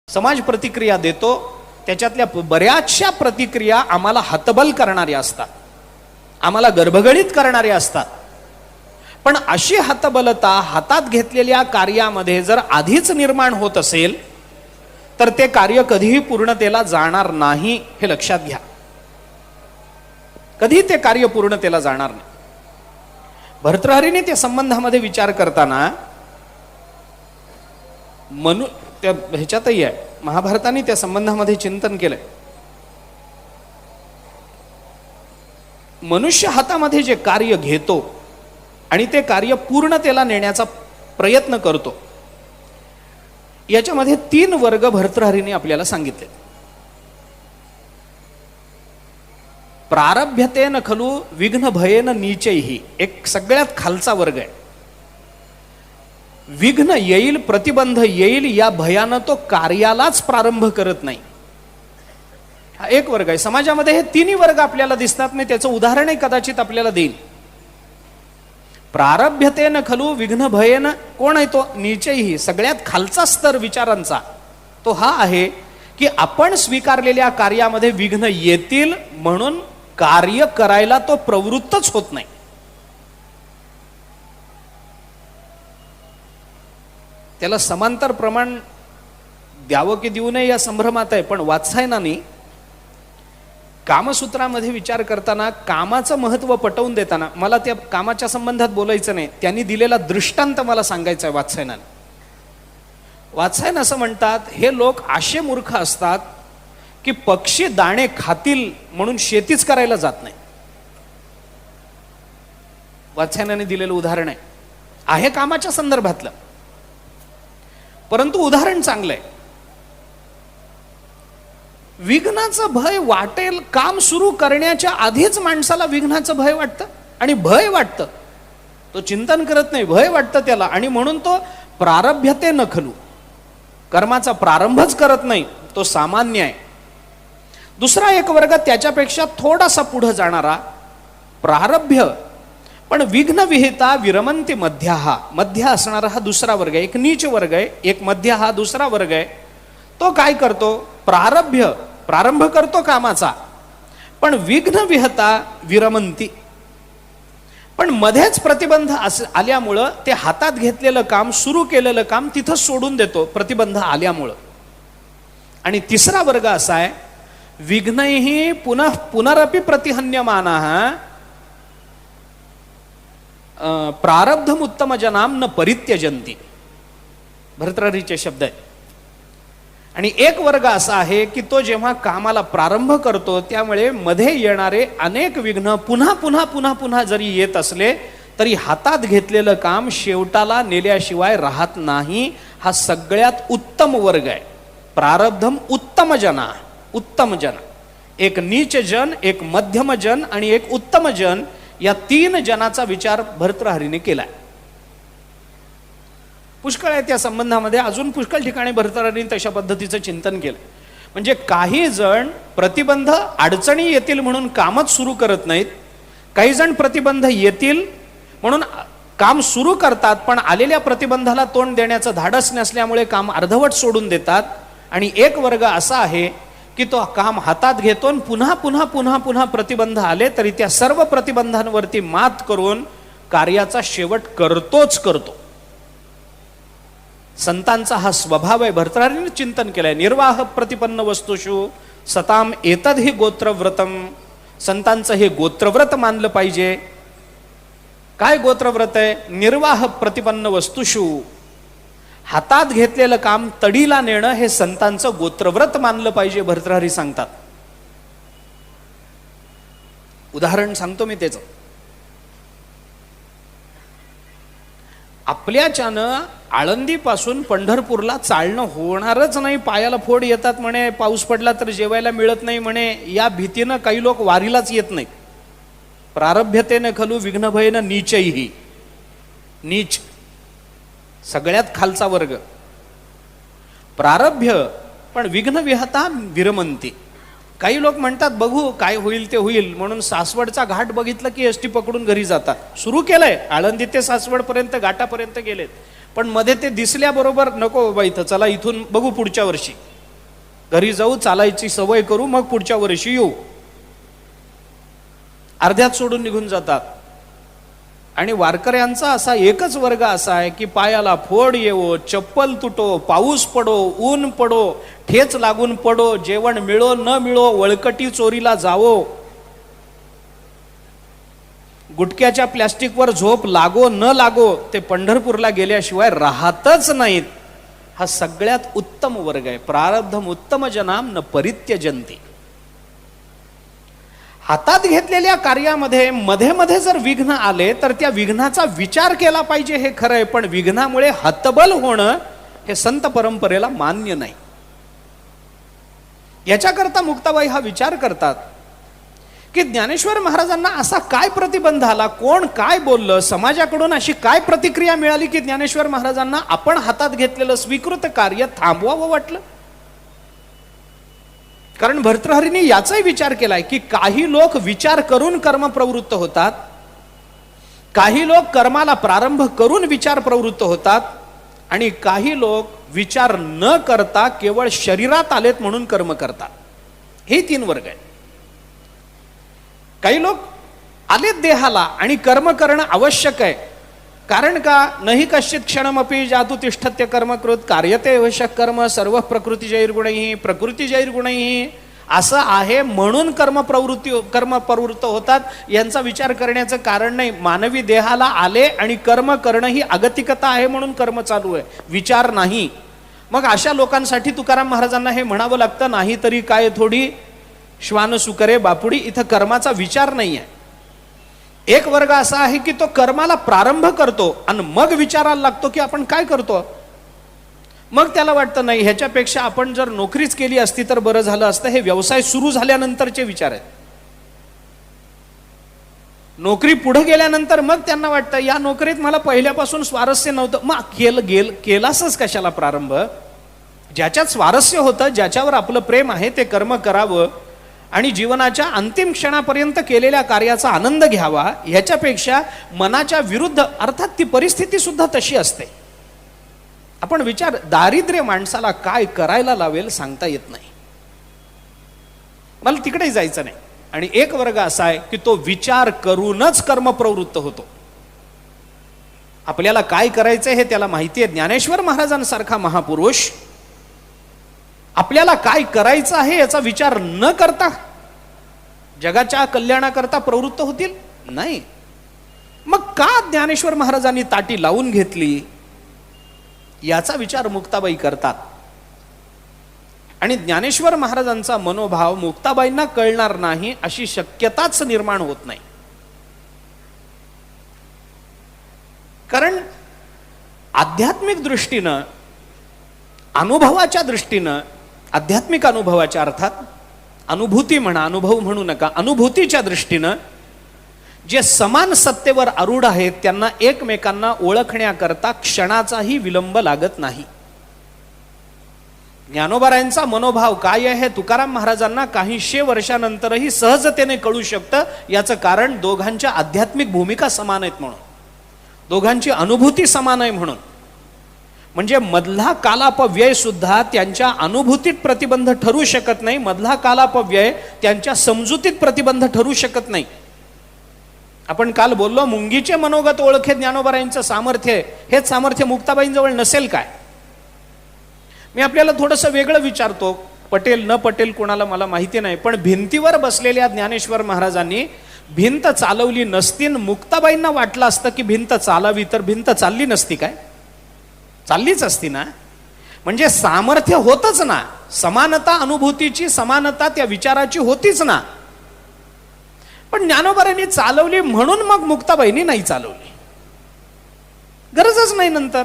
समाज प्रतिक्रिया देतो, त्याच्यातल्या बऱ्याचशा प्रतिक्रिया आम्हाला हतबल करणाऱ्या असतात, आम्हाला गर्भगळीत करणाऱ्या असतात. पण अशी हतबलता हातात घेतलेल्या कार्यामध्ये जर आधीच निर्माण होत असेल तर ते कार्य कधीही पूर्णतेला जाणार नाही, हे लक्षात घ्या. कधी ते कार्य पूर्णतेला जाणार नाही. भर्तृहरीने त्या संबंधामध्ये विचार करताना त्या ह्याच्यातही आहे, महाभारताने त्या संबंधामध्ये चिंतन केलंय. मनुष्य हातामध्ये जे कार्य घेतो आणि ते कार्य पूर्णतेला नेण्याचा प्रयत्न करतो, याच्यामध्ये 3 वर्ग भर्तृहरीने आपल्याला सांगितले. प्रारभ्यतेन खलु विघ्न भयेन नीचैहि, एक सगळ्यात खालचा वर्ग आहे. विघ्न येईल, प्रतिबंध येईल या भयानं तो कार्यालाच प्रारंभ करत नाही. हा एक वर्ग आहे. समाजामध्ये हे 3 वर्ग आपल्याला दिसतात. मी त्याचं उदाहरणही कदाचित आपल्याला देईन. प्रारभ्यतेन खलु विघ्न भयेन, कोण आहे तो? नीचैहि, सगळ्यात खालचा स्तर विचारांचा तो हा आहे की आपण स्वीकारलेल्या कार्यामध्ये विघ्न येतील म्हणून कार्य करायला तो प्रवृत्तच होत नाही. त्याला समांतर प्रमाण द्यावं की देऊ नये या संभ्रमात आहे. पण वात्सायनाने कामसूत्रामध्ये विचार करताना कामाचं महत्व पटवून देताना, मला त्या कामाच्या संबंधात बोलायचं नाही, त्यांनी दिलेला दृष्टांत मला सांगायचा आहे वात्सायनाने. वात्सायन असं म्हणतात, हे लोक असे मूर्ख असतात की पक्षी दाणे खातील म्हणून शेतीच करायला जात नाही. वात्सायनाने दिलेलं उदाहरण आहे कामाच्या संदर्भातलं, परंतु उदाहरण चांगलं आहे. विघ्नाचं भय वाटेल, काम सुरू करण्याच्या आधीच माणसाला विघ्नाचं भय वाटतं आणि भय वाटतं, तो चिंतन करत नाही, भय वाटतं त्याला, आणि म्हणून तो प्रारभ्यते न खलू, कर्माचा प्रारंभच करत नाही, तो सामान्य आहे. दुसरा एक वर्ग त्याच्यापेक्षा थोडासा पुढे जाणारा, प्रारभ्य पण विघ्न विहिता विरमंती मध्य, हा मध्य असणारा हा दुसरा वर्ग आहे. एक नीच वर्ग आहे, एक मध्य हा दुसरा वर्ग आहे. तो काय करतो? प्रारंभ करतो कामाचा, पण विघ्न विहता विरमंती, पण मध्येच प्रतिबंध आल्यामुळं ते हातात घेतलेलं काम, सुरू केलेलं काम तिथं सोडून देतो प्रतिबंध आल्यामुळं. आणि तिसरा वर्ग असा आहे, विघ्नैहि पुनरपि प्रतिहन्यमानः प्रारब्धम उत्तम जनाम न परित्यजंती, भर्तृहरीचे शब्द आहेत. आणि एक वर्ग असा आहे की तो जेव्हा कामाला प्रारंभ करतो त्यामुळे मध्ये येणारे अनेक विघ्न पुन्हा पुन्हा पुन्हा पुन्हा जरी येत असले तरी हातात घेतलेलं काम शेवटाला नेल्याशिवाय राहत नाही. हा सगळ्यात उत्तम वर्ग आहे. प्रारब्धम उत्तम जना, उत्तम जन, एक नीच जन, एक मध्यम जन आणि एक उत्तम जन, या 3 जनाचा विचार भर्तृहरीने केलाय. पुष्कळ आहे त्या संबंधामध्ये, अजून पुष्कळ ठिकाणी भर्तृहरीने तशा पद्धतीचं चिंतन केलं. म्हणजे काही जण प्रतिबंध, अडचणी येतील म्हणून कामच सुरू करत नाहीत, काही जण प्रतिबंध येतील म्हणून काम सुरू करतात पण आलेल्या प्रतिबंधाला तोंड देण्याचं धाडस नसल्यामुळे काम अर्धवट सोडून देतात. आणि एक वर्ग असा आहे की तो काम हातात घेतो, पुन्हा पुन्हा पुन्हा पुन्हा प्रतिबंध आले तरी त्या सर्व प्रतिबंधांवरती मात करून कार्याचा शेवट करतोच करतो. संतांचा हा स्वभाव आहे. भर्तृहरीने चिंतन केलंय, निर्वाह प्रतिपन्न वस्तुषु सताम एतद ही गोत्रव्रतम, संतांचं हे गोत्रव्रत मानलं पाहिजे. काय गोत्रव्रत आहे? निर्वाह प्रतिपन्न वस्तुषु, हातात घेतलेलं काम तडीला नेणं हे संतांचं गोत्रव्रत मानलं पाहिजे, भर्तृहरी सांगतात. उदाहरण सांगतो मी त्याचं. आपल्याच्यानं आळंदीपासून पंढरपूरला चालणं होणारच नाही, पायाला फोड येतात म्हणे, पाऊस पडला तर जेवायला मिळत नाही म्हणे, या भीतीनं काही लोक वारीलाच येत नाहीत. प्रारभ्यतेने खलू विघ्नभयेन नीचैहि, नीच सगळ्यात खालचा वर्ग. प्रारभ्य पण विघ्न विहता विरमंती, काही लोक म्हणतात बघू काय होईल ते होईल म्हणून सासवडचा घाट बघितलं की एसटी पकडून घरी जातात. सुरू केलंय, आळंदी ते सासवड पर्यंत घाटापर्यंत गेलेत, पण मध्ये ते दिसल्याबरोबर नको बाबा इथं, चला इथून बघू पुढच्या वर्षी. घरी जाऊ, चालायची सवय करू, मग पुढच्या वर्षी येऊ. अर्ध्यात सोडून निघून जातात. आणि वारकऱ्यांचा असा एकच वर्ग असा आहे की पायाला फोड येवो, चप्पल तुटो, पाऊस पडो, ऊन पडो, ठेच लागून पडो, जेवण मिळो न मिळो, वळकटी चोरीला जावो, गुटख्याच्या प्लॅस्टिकवर झोप लागो न लागो, ते पंढरपूरला गेल्याशिवाय राहतच नाहीत. हा सगळ्यात उत्तम वर्ग आहे. प्रारब्धम उत्तम जनाम न परित्यजन्ति. हातात घेतलेल्या कार्यामध्ये मध्ये मध्ये जर विघ्न आले तर त्या विघ्नाचा विचार केला पाहिजे, हे खरं आहे. पण विघ्नामुळे हतबल होणं हे संत परंपरेला मान्य नाही. याच्याकरता मुक्ताबाई हा विचार करतात की ज्ञानेश्वर महाराजांना असा काय प्रतिबंध आला, कोण काय बोललं, समाजाकडून अशी काय प्रतिक्रिया मिळाली की ज्ञानेश्वर महाराजांना आपण हातात घेतलेलं स्वीकृत कार्य थांबवावं वाटलं. कारण भर्तृहरींनी याचाही विचार केलाय की काही लोक विचार करून कर्म प्रवृत्त होतात, काही लोक कर्माला प्रारंभ करून विचार प्रवृत्त होतात, आणि काही लोक विचार न करता केवळ शरीरात आलेत म्हणून कर्म करतात. हे तीन वर्ग आहेत. काही लोक आलेत देहाला आणि कर्म करणं आवश्यक आहे. कारण का, नाही कश्चित क्षणमपि जातु तिष्ठत्य कर्मकृत कार्यते आवश्यक कर्म सर्व प्रकृतिजैर्गुणैः प्रकृतिजैर्गुणैः, असं आहे म्हणून कर्म प्रवृत्त होतात. यांचा विचार करण्याचं कारण नाही. मानवी देहाला आले आणि कर्म करणं ही अगतिकता आहे म्हणून कर्म चालू आहे, विचार नाही. मग अशा लोकांसाठी तुकाराम महाराजांना हे म्हणावं लागतं, नाही तरी काय थोडी श्वान सुकरे बापुडी. इथं कर्माचा विचार नाही आहे. एक वर्ग असा आहे की तो कर्माला प्रारंभ करतो आणि मग विचारायला लागतो की आपण काय करतो. मग त्याला वाटतं नाही, ह्याच्यापेक्षा आपण जर नोकरीच केली असती तर बरं झालं असतं. हे व्यवसाय सुरू झाल्यानंतरचे विचार आहेत. नोकरी पुढे गेल्यानंतर मग त्यांना वाटतं या नोकरीत मला पहिल्यापासून स्वारस्य नव्हतं, मग केलासच कशाला प्रारंभ. ज्याच्यात स्वारस्य होतं, ज्याच्यावर आपलं प्रेम आहे ते कर्म करावं आणि जीवनाच्या अंतिम क्षणापर्यंत केलेल्या कार्याचा आनंद घ्यावा. ह्याच्यापेक्षा मनाच्या विरुद्ध, अर्थात ती परिस्थिती सुद्धा तशी असते. आपण विचार, दारिद्र्य माणसाला काय करायला लावेल सांगता येत नाही. मला तिकडे जायचं नाही. आणि एक वर्ग असा आहे की तो विचार करूनच कर्म प्रवृत्त होतो. आपल्याला काय करायचंय हे त्याला माहिती आहे. ज्ञानेश्वर महाराजांसारखा महापुरुष आपल्याला काय करायचं आहे याचा विचार न करता जगाच्या कल्याणाकरता प्रवृत्त होतील? नाही. मग का ज्ञानेश्वर महाराजांनी ताटी लावून घेतली याचा विचार मुक्ताबाई करतात. आणि ज्ञानेश्वर महाराजांचा मनोभाव मुक्ताबाईंना कळणार नाही अशी शक्यताच निर्माण होत नाही. कारण आध्यात्मिक दृष्टीनं, अनुभवाच्या दृष्टीनं, आध्यात्मिक अनुभवाच्या अर्थात अनुभूती म्हणा, अनुभव म्हणू नका, अनुभूतीच्या दृष्टीनं जे समान सत्तेवर आरूढ आहेत त्यांना एकमेकांना ओळखण्याकरता क्षणाचाही विलंब लागत नाही. ज्ञानोबारायांचा मनोभाव काय आहे हे तुकाराम महाराजांना काहीशे वर्षानंतरही सहजतेने कळू शकतं. याचं कारण दोघांच्या आध्यात्मिक भूमिका समान आहेत म्हणून, दोघांची अनुभूती समान आहे म्हणून. म्हणजे मधला कालापव्यय सुद्धा त्यांच्या अनुभूतीत प्रतिबंध ठरू शकत नाही, मधला कालापव्यय त्यांच्या समजुतीत प्रतिबंध ठरू शकत नाही. आपण काल बोललो, मुंगीचे मनोगत ओळखे ज्ञानोबारायांचं सामर्थ्य, हेच सामर्थ्य मुक्ताबाईंजवळ नसेल काय? मी आपल्याला थोडंसं वेगळं विचारतो, पटेल न पटेल कोणाला मला माहिती नाही, पण भिंतीवर बसलेल्या ज्ञानेश्वर महाराजांनी भिंत चालवली नसती, मुक्ताबाईंना वाटलं असतं की भिंत चालावी, तर भिंत चालली नसती काय? चाललीच असती ना. म्हणजे सामर्थ्य होतच ना, समानता अनुभूतीची, समानता त्या विचाराची होतीच ना. पण ज्ञानोबारांनी चालवली म्हणून मग मुक्ताबाईंनी नाही चालवली, गरजच नाही. नंतर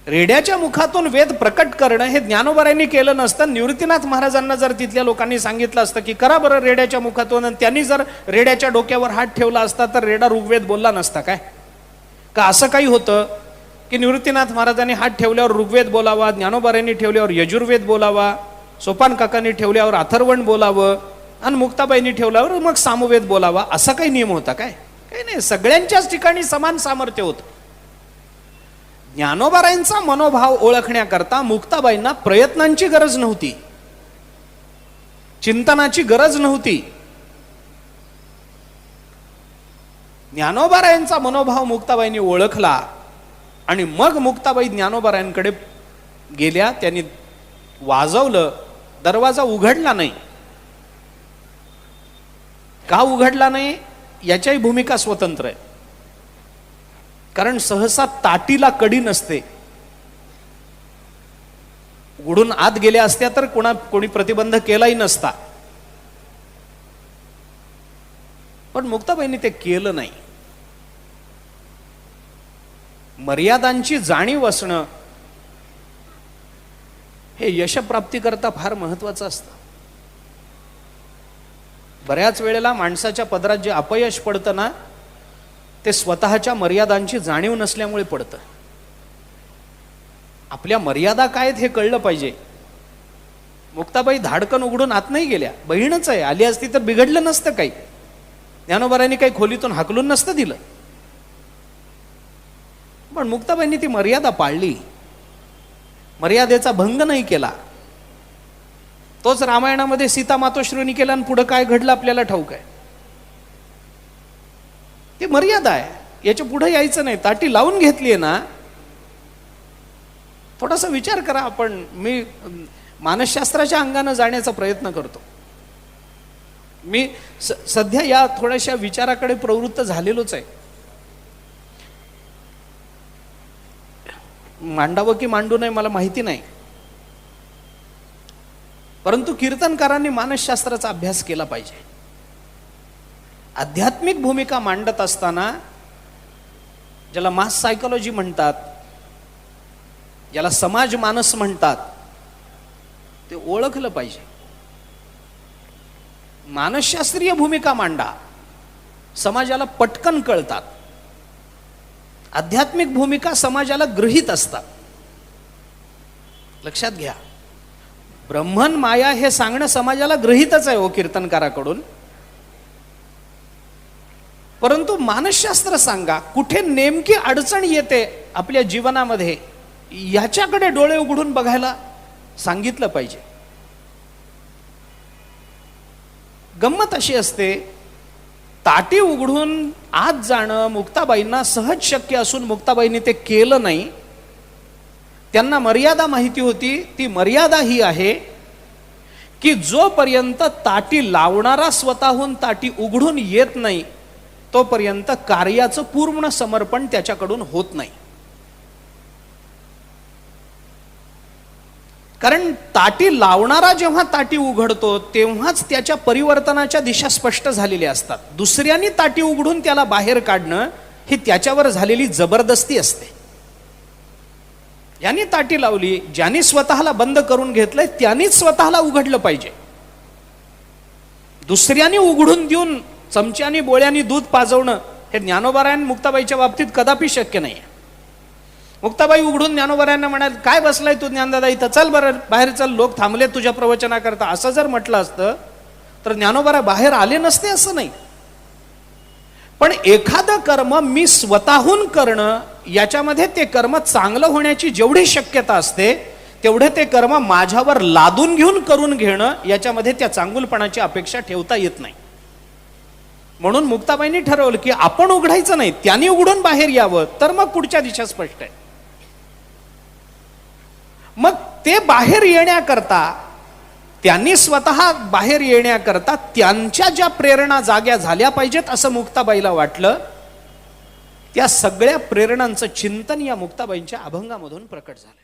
रेड्याच्या मुखातून वेद प्रकट करणं हे ज्ञानोबारांनी केलं नसतं. निवृत्तीनाथ महाराजांना जर तिथल्या लोकांनी सांगितलं असतं की करा बरं रेड्याच्या मुखातून, आणि त्यांनी जर रेड्याच्या डोक्यावर हात ठेवला असता तर रेडा ऋग्वेद बोलला नसता काय? का असं काही होतं की निवृत्तीनाथ महाराजांनी हात ठेवल्यावर ऋग्वेद बोलावा, ज्ञानोबारांनी ठेवल्यावर यजुर्वेद बोलावा, सोपान काकांनी ठेवल्यावर अथर्वण बोलावं, आणि मुक्ताबाईंनी ठेवल्यावर मग सामवेद बोलावा, असा काही नियम होता काय? काही नाही. सगळ्यांच्याच ठिकाणी समान सामर्थ्य होतं. ज्ञानोबारायांचा मनोभाव ओळखण्याकरता मुक्ताबाईंना प्रयत्नांची गरज नव्हती, चिंतनाची गरज नव्हती. ज्ञानोबारायांचा मनोभाव मुक्ताबाईंनी ओळखला आणि मग मुक्ताबाई ज्ञानोबारायांकडे गेल्या. त्यांनी वाजवलं, दरवाजा उघडला नाही. का उघडला नाही याच्याही भूमिका स्वतंत्र आहे. कारण सहसा ताटीला कडी नसते. उघडून आत गेल्या असत्या तर कोणी प्रतिबंध केलाही नसता. पण मुक्ताबाईंनी ते केलं नाही. मर्यादांची जाणीव असणं हे यशप्राप्तीकरता फार महत्वाचं असतं. बऱ्याच वेळेला माणसाच्या पदरात जे अपयश पडतं ना, ते स्वतःच्या मर्यादांची जाणीव नसल्यामुळे पडतं. आपल्या मर्यादा काय आहेत हे कळलं पाहिजे. मुक्ताबाई धाडकन उघडून आत नाही गेल्या. बहीणच आहे, आली असती तर बिघडलं नसतं काही. ज्ञानोबारांनी काही खोलीतून हाकलून नसतं दिलं. पण मुक्ताबाईंनी ती मर्यादा पाळली, मर्यादेचा भंग नाही केला. तोच रामायणामध्ये सीता मातोश्रीनी केला आणि पुढे काय घडलं आपल्याला ठाऊक आहे. ती मर्यादा आहे, याच्या पुढे यायचं नाही. ताटी लावून घेतली आहे ना. थोडासा विचार करा. मी मानसशास्त्राच्या अंगानं जाण्याचा प्रयत्न करतो. मी सध्या या थोड्याशा विचाराकडे प्रवृत्त झालेलोच आहे. मांडावं की मांडू नये मला माहिती नाही, परंतु कीर्तनकारांनी मानसशास्त्राचा अभ्यास केला पाहिजे. आध्यात्मिक भूमिका मांडत असताना ज्याला मास सायकोलॉजी म्हणतात, ज्याला समाज मानस म्हणतात, ते ओळखलं पाहिजे. मानसशास्त्रीय भूमिका मांडा, समाजाला पटकन कळतात. आध्यात्मिक भूमिका समाजाला गृहीत असतात. लक्षात घ्या, ब्रह्मन माया हे सांगणं समाजाला गृहीतच आहे हो कीर्तनकाराकडून. परंतु मानसशास्त्र सांगा, कुठे नेमकी अडचण येते आपल्या जीवनामध्ये, याच्याकडे डोळे उघडून बघायला सांगितलं पाहिजे. गंमत अशी असते, ताटी उघडून आत जाणं मुक्ताबाईंना सहज शक्य असून मुक्ताबाईंनी ते केलं नाही. त्यांना मर्यादा माहिती होती. ती मर्यादा ही आहे की जोपर्यंत ताटी लावणारा स्वतःहून ताटी उघडून येत नाही, तोपर्यंत कार्याचं पूर्ण समर्पण त्याच्याकडून होत नाही. कारण ताटी लावणारा जेव्हा ताटी उघडतो तेव्हाच त्याच्या परिवर्तनाच्या दिशा स्पष्ट झालेल्या असतात. दुसऱ्यांनी ताटी उघडून त्याला बाहेर काढणं ही त्याच्यावर झालेली जबरदस्ती असते. ज्यांनी ताटी लावली, ज्यांनी स्वतःला बंद करून घेतलंय, त्यांनीच स्वतःला उघडलं पाहिजे. दुसऱ्यांनी उघडून देऊन चमच्यानी बोळ्यांनी दूध पाजवणं हे ज्ञानोबारायण मुक्ताबाईच्या बाबतीत कदापि शक्य नाही. मुक्ताबाई उघडून ज्ञानोबारायांना म्हणाल, काय बसलाय तू ज्ञानदादा इथं, चल बरं बाहेर चल, लोक थांबले तुझ्या प्रवचनाकरता, असं जर म्हटलं असतं तर ज्ञानोबारा बाहेर आले नसते असं नाही. पण एखादं कर्म मी स्वतःहून करणं, याच्यामध्ये ते कर्म चांगलं होण्याची जेवढी शक्यता असते तेवढे ते कर्म माझ्यावर लादून घेऊन करून घेणं, याच्यामध्ये त्या चांगुलपणाची अपेक्षा ठेवता येत नाही. म्हणून मुक्ताबाईंनी ठरवलं की आपण उघडायचं नाही, त्यांनी उघडून बाहेर यावं, तर मग पुढच्या दिशा स्पष्ट आहे. मग ते बाहेर येण्याकरता, त्यांनी स्वतः बाहेर येण्याकरता त्यांच्या ज्या प्रेरणा जाग्या झाल्या पाहिजेत असं मुक्ताबाईला वाटलं, त्या सगळ्या प्रेरणांचं चिंतन या मुक्ताबाईंच्या अभंगामधून प्रकट झालं.